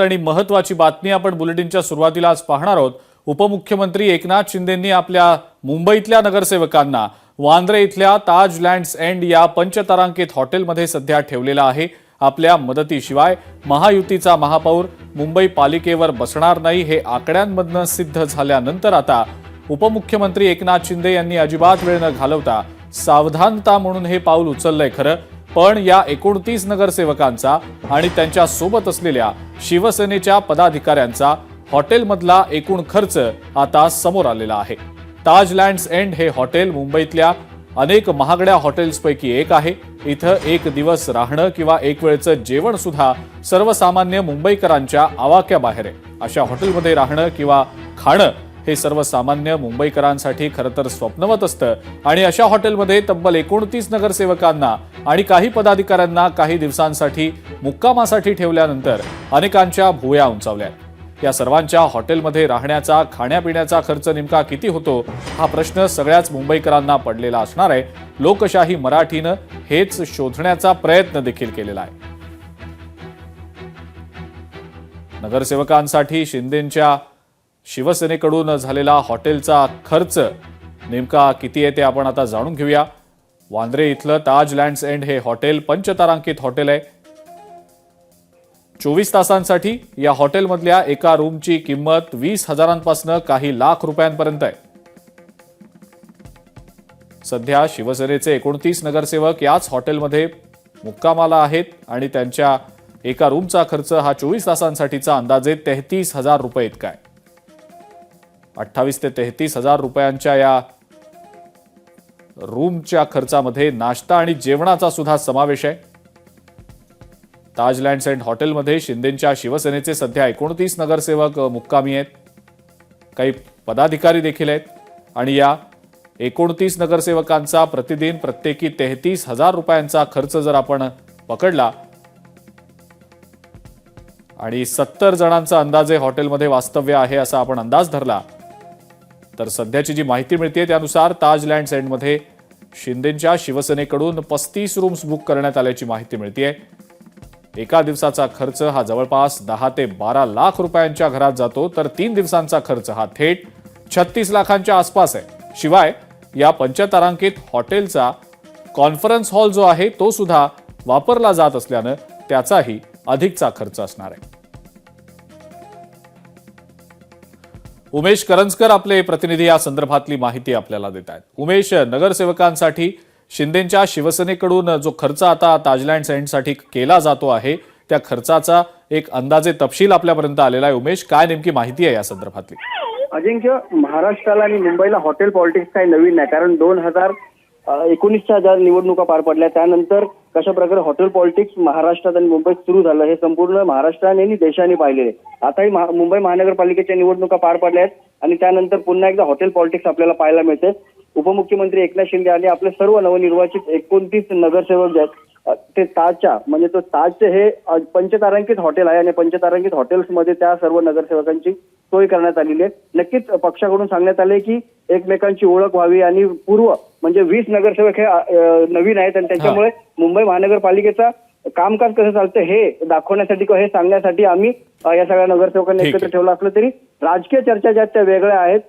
आणि महत्त्वाची बातमी आपण बुलेटिनच्या सुरुवातीला आज पाहणार आहोत। उपमुख्यमंत्री एकनाथ शिंदेंनी आपल्या मुंबईतल्या नगरसेवकांना वांद्रे इथल्या ताज लँड्स एंड या पंचतारांकित हॉटेलमध्ये सध्या ठेवलेला आहे। आपल्या मदतीशिवाय महायुतीचा महापौर मुंबई पालिकेवर बसणार नाही हे आकड्यांमधून सिद्ध झाल्यानंतर आता उपमुख्यमंत्री एकनाथ शिंदे यांनी अजिबात वेळ न घालवता सावधानता म्हणून हे पाऊल उचललंय खरं, पण या 29 नगरसेवकांचा आणि त्यांच्या सोबत असलेल्या शिवसेनेच्या पदाधिकाऱ्यांचा हॉटेलमधला एकूण खर्च आता समोर आलेला आहे। ताज लँड्स एंड हे हॉटेल मुंबईतल्या अनेक महागड्या हॉटेल्सपैकी एक आहे। इथं एक दिवस राहणं किंवा एक वेळचं जेवण सुद्धा सर्वसामान्य मुंबईकरांच्या आवाक्याबाहेर आहे। अशा हॉटेलमध्ये राहणं किंवा खाणं हे सर्वसामान्य मुंबईकरांसाठी खरं तर स्वप्नवत असतं आणि अशा हॉटेलमध्ये तब्बल 29 नगरसेवकांना आणि काही पदाधिकाऱ्यांना काही दिवसांसाठी मुक्कामासाठी ठेवल्यानंतर अनेकांच्या भुवया उंचावल्या। या सर्वांच्या हॉटेलमध्ये राहण्याचा खाण्यापिण्याचा खर्च नेमका किती होतो हा प्रश्न सगळ्याच मुंबईकरांना पडलेला असणार आहे। लोकशाही मराठीनं हेच शोधण्याचा प्रयत्न देखील केलेला आहे। नगरसेवकांसाठी शिंदेंच्या शिवसेनेकडून झालेला हॉटेलचा खर्च नेमका किती आहे ते आपण आता जाणून घेऊया। वांद्रे इथलं ताज लँड्स एंड हे हॉटेल पंचतारांकित हॉटेल आहे। 24 तासांसाठी या हॉटेलमधल्या एका रूमची किंमत 20,000पासून काही लाख रुपयांपर्यंत आहे। सध्या शिवसेनेचे 29 नगरसेवक याच हॉटेलमध्ये मुक्कामाला आहेत आणि त्यांच्या एका रूमचा खर्च हा 24 तासांसाठीचा अंदाजे 33,000 रुपये इतका आहे। 28 ते 33,000 रुपयांच्या या रूमच्या खर्चामध्ये नाश्ता आणि जेवणाचा सुद्धा समावेश आहे। ताज लँड्स एंड हॉटेलमध्ये शिंदेंच्या शिवसेनेचे सध्या 29 नगरसेवक मुक्कामी आहेत, काही पदाधिकारी देखील आहेत आणि या 29 नगरसेवकांचा प्रतिदिन प्रत्येकी 33,000 रुपयांचा खर्च जर आपण पकडला आणि 70 जणांचा अंदाजे हॉटेलमध्ये वास्तव्य आहे असा आपण अंदाज धरला तर सध्याची जी माहिती मिळते त्यानुसार ताज लँड्स एंडमध्ये शिंदेंच्या शिवसेनेकडून 35 रूम्स बुक करण्यात आल्याची माहिती मिळते। एका दिवसाचा खर्च हा जवळपास 10 ते 12 लाख रुपयांच्या घरात जातो तर 3 दिवसांचा खर्च हा थेट 36 लाखांच्या आसपास आहे। शिवाय या पंचतारांकित हॉटेलचा कॉन्फरन्स हॉल जो आहे तो सुद्धा वापरला जात असल्यानं त्याचाही अधिकचा खर्च असणार आहे। उमेश करंजकर आपले प्रतिनिधी या संदर्भातली माहिती आपल्याला देत आहेत। उमेश, नगरसेवकांसाठी शिंदेंच्या शिवसेनेकडून जो खर्च आता ताज लँड्स एंडसाठी केला जातो आहे त्या खर्चाचा एक अंदाजे तपशील आपल्यापर्यंत आलेला आहे। उमेश, काय नेमकी माहिती आहे या संदर्भातली? अजिंक्य, महाराष्ट्राला आणि मुंबईला हॉटेल पॉलिटिक्स काही नवीन नाही, कारण 2019च्या ज्या निवडणुका पार पडल्या त्यानंतर कशा प्रकारे हॉटेल पॉलिटिक्स महाराष्ट्रात आणि मुंबईत सुरू झालं हे संपूर्ण महाराष्ट्राने आणि देशाने पाहिलेले। आताही मुंबई महानगरपालिकेच्या निवडणुका पार पडल्या आहेत आणि त्यानंतर पुन्हा एकदा हॉटेल पॉलिटिक्स आपल्याला पाहायला मिळते। उपमुख्यमंत्री एकनाथ शिंदे आणि आपले सर्व नवनिर्वाचित 29 नगरसेवक जे आहेत ते ताजच्या म्हणजे तो ताजचे हे पंचतारांकित हॉटेल आहे आणि पंचतारांकित हॉटेल्समध्ये त्या सर्व नगरसेवकांची सोय करण्यात आलेली आहे। नक्कीच पक्षाकडून सांगण्यात आले की एकमेकांची ओळख व्हावी आणि पूर्व म्हणजे 20 नगरसेवक हे नवीन आहेत आणि त्याच्यामुळे मुंबई महानगरपालिकेचा कामकाज कसं चालतं हे दाखवण्यासाठी किंवा हे सांगण्यासाठी आम्ही या सगळ्या नगरसेवकांनी एकत्र ठेवलं असलं तरी राजकीय चर्चा ज्या त्या वेगळ्या आहेत।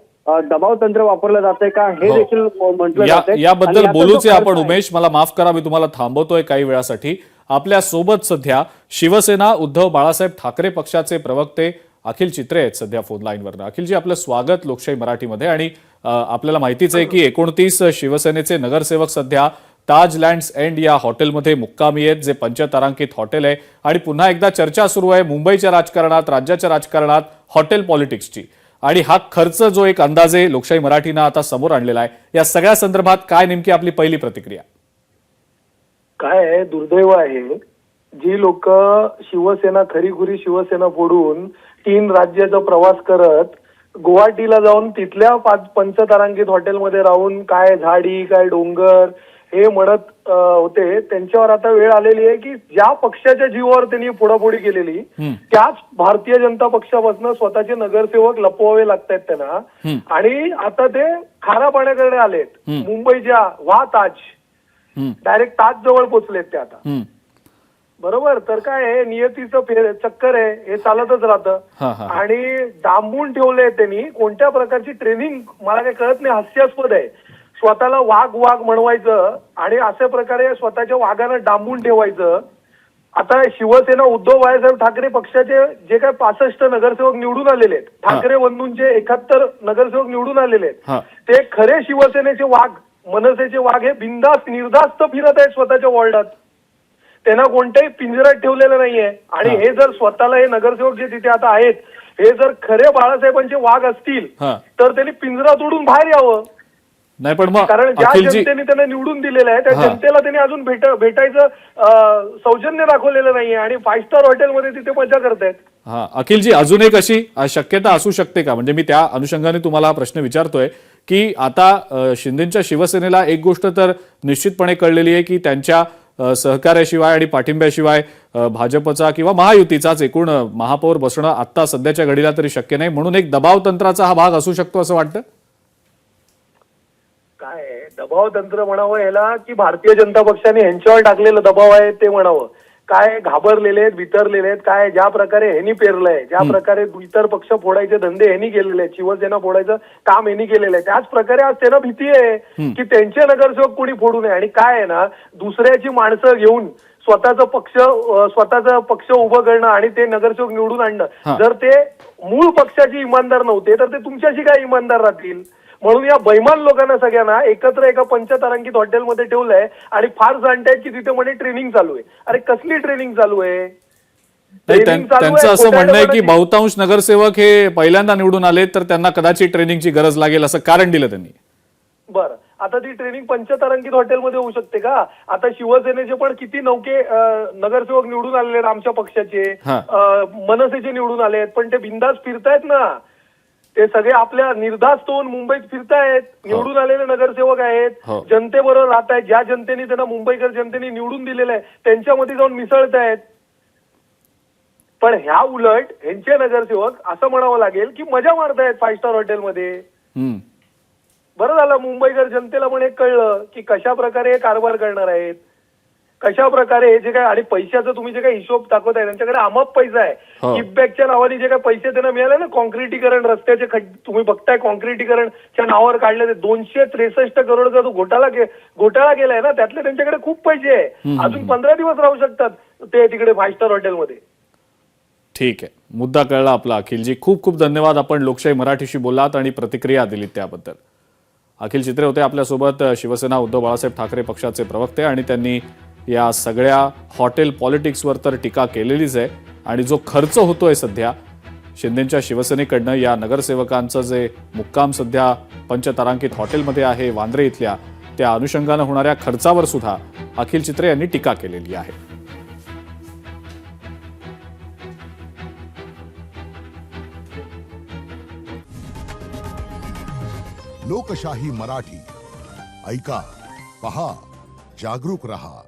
दबाव तंत्र वापरलं जातंय का हे देखील म्हटलं जातंय। याबद्दल बोलूच आपण। उमेश, मला माफ करा, मी तुम्हाला थांबवतोय काही वेळासाठी। आपल्या सोबत सध्या शिवसेना उद्धव बाळासाहेब ठाकरे पक्षाचे प्रवक्ते अखिल चित्रे आहेत सध्या फोन लाईनवर। अखिलजी, आपलं स्वागत लोकशाही मराठीमध्ये। आणि आपल्याला माहितीच आहे की 29 शिवसेनेचे नगरसेवक सध्या ताज लँड्स एंड या हॉटेलमध्ये मुक्कामी आहेत, जे पंचतारांकित हॉटेल आहे आणि पुन्हा एकदा चर्चा सुरू आहे मुंबईच्या राजकारणात, राज्याच्या राजकारणात हॉटेल पॉलिटिक्सची। आणि हा खर्च जो एक अंदाजे लोकशाही मराठीनं आता समोर आणलेला आहे, या सगळ्या संदर्भात काय नेमकी आपली पहिली प्रतिक्रिया? काय आहे, दुर्दैव आहे जी लोक शिवसेना खरीखुरी शिवसेना फोडून 3 राज्याचा प्रवास करत गुवाहाटीला जाऊन तिथल्या पंचतारांकित हॉटेलमध्ये राहून काय झाडी काय डोंगर हे म्हणत होते, त्यांच्यावर आता वेळ आलेली आहे की ज्या पक्षाच्या जीवावर त्यांनी पुढापुढी केलेली त्याच भारतीय जनता पक्षापासून स्वतःचे नगरसेवक लपवावे लागतात त्यांना आणि आता ते खाऱ्या पाण्याकडे आलेत। मुंबईच्या ताज डायरेक्ट ताज जवळ पोहोचलेत ते आता। बरोबर. तर काय आहे, नियतीचं चक्कर आहे, हे चालतच हा, राहतं. हा. आणि डांबून ठेवलंय त्यांनी. कोणत्या प्रकारची ट्रेनिंग मला काही कळत नाही. हास्यास्पद आहे. स्वतःला वाघ वाघ म्हणवायचं आणि अशा प्रकारे स्वतःच्या वाघानं डांबून ठेवायचं. आता शिवसेना उद्धव बाळासाहेब ठाकरे पक्षाचे जे काय 65 नगरसेवक निवडून आलेले आहेत, ठाकरे बंधूंचे 71 नगरसेवक निवडून आलेले हा. आहेत, ते खरे शिवसेनेचे वाघ, मनसेचे वाघ हे बिनधास्त निर्धास्त फिरत आहेत स्वतःच्या वॉर्डात. त्यांना कोणत्याही पिंजऱ्यात ठेवलेलं नाहीये. आणि हा. हे जर स्वतःला हे नगरसेवक जे तिथे आता आहेत, हे जर खरे बाळासाहेबांचे वाघ असतील हा. तर त्यांनी पिंजरा तोडून बाहेर यावं. नाही पण मग कारण ज्या अखिलजी, जनतेने त्यांना निवडून दिलेलं आहे त्या हा. जनतेला त्यांनी अजून भेटायचं सौजन्य दाखवलेलं नाहीये आणि 5 स्टार हॉटेलमध्ये तिथे मजा करतायत. हा अखिलजी, अजून एक अशी शक्यता असू शकते का, म्हणजे मी त्या अनुषंगाने तुम्हाला हा प्रश्न विचारतोय की आता शिंदेच्या शिवसेनेला एक गोष्ट तर निश्चितपणे कळलेली आहे की त्यांच्या सहकार्याशिवाय आणि पाठिंब्याशिवाय भाजपचा किंवा महायुतीचाच एकूण महापौर बसणं आता सध्याच्या घडीला तरी शक्य नाही, म्हणून एक दबाव तंत्राचा हा भाग असू शकतो असं वाटतं? काय आहे, दबाव तंत्र म्हणावं ह्याला की भारतीय जनता पक्षाने ह्यांच्यावर टाकलेलं दबाव आहे ते म्हणावं? काय घाबरलेले आहेत, बिथरलेले आहेत, काय ज्या प्रकारे ह्यांनी पेरलंय, ज्या प्रकारे इतर पक्ष फोडायचे धंदे ह्यांनी केलेले आहेत, शिवसेना फोडायचं काम ह्यांनी केलेलं आहे, त्याच प्रकारे आज त्यांना भीती आहे की त्यांचे नगरसेवक कोणी फोडू नये. आणि काय आहे ना, दुसऱ्याची माणसं घेऊन स्वतःचा पक्ष उभं करणं आणि ते नगरसेवक निवडून आणणं, जर ते मूळ पक्षाची इमानदार नव्हते तर ते तुमच्याशी काय इमानदार राहतील? म्हणून या बैमान लोकांना सगळ्यांना एकत्र एका पंचतारांकित हॉटेलमध्ये ठेवलंय आणि फार जाणतायत की तिथे म्हणे ट्रेनिंग चालू आहे. अरे कसली ट्रेनिंग चालू आहे? नाही, त्यांचं असं म्हणणं आहे की बहुतांश नगरसेवक हे पहिल्यांदा निवडून आले तर त्यांना कदाचित ट्रेनिंगची गरज लागेल असं कारण दिलं त्यांनी. बरं, आता ती ट्रेनिंग पंचतारांकित हॉटेलमध्ये होऊ शकते का? आता शिवसेनेचे पण किती नौके नगरसेवक निवडून आलेले आहेत आमच्या पक्षाचे, मनसेचे निवडून आले आहेत, पण ते बिंदास फिरतायत ना. ते सगळे आपल्या निर्धास्त होऊन मुंबईत फिरतायत, निवडून आलेले नगरसेवक आहेत, जनतेबरोबर राहत आहेत, ज्या जनतेने त्यांना मुंबईकर जनतेने निवडून दिलेलं आहे त्यांच्यामध्ये जाऊन मिसळतायत. पण ह्या उलट ह्यांचे नगरसेवक असं म्हणावं लागेल की मजा मारतायत 5 स्टार हॉटेलमध्ये. बरं झालं मुंबईकर जनतेला पण एक कळलं की कशा प्रकारे हे कारभार करणार आहेत, कशा प्रकारे हे जे काय. आणि पैशाचा तुम्ही जे काही हिशोब दाखवताय, त्यांच्याकडे अमाप पैसा आहे. किकबॅकच्या नावाने जे काही पैसे त्यांना मिळाले ना, कॉन्क्रिटीकरण रस्त्याचे तुम्ही बघताय, कॉन्क्रिटीकरणच्या नावावर काढले 263 करोडचा जो घोटाळा केलाय ना, त्यातले त्यांच्याकडे खूप पैसे आहे. अजून 15 दिवस राहू शकतात ते तिकडे 5 स्टार हॉटेलमध्ये. ठीक आहे, मुद्दा कळला आपला. अखिलजी, खूप खूप धन्यवाद. आपण लोकशाही मराठीशी बोललात आणि प्रतिक्रिया दिलीत त्याबद्दल. अखिल चित्रे होते आपल्यासोबत, शिवसेना उद्धव बाळासाहेब ठाकरे पक्षाचे प्रवक्ते, आणि त्यांनी या सगळ्या हॉटेल पॉलिटिक्सवर तर टीका केलेलीच आहे. आणि जो खर्च होतोय सध्या शिंदेच्या शिवसेनेकडनं या नगरसेवकांचं जे मुक्काम सध्या पंचतारांकित हॉटेलमध्ये आहे वांद्रे इथल्या, त्या अनुषंगानं होणाऱ्या खर्चावर सुद्धा अखिल चित्रे यांनी टीका केलेली आहे. लोकशाही मराठी ऐका, पहा, जागरूक रहा.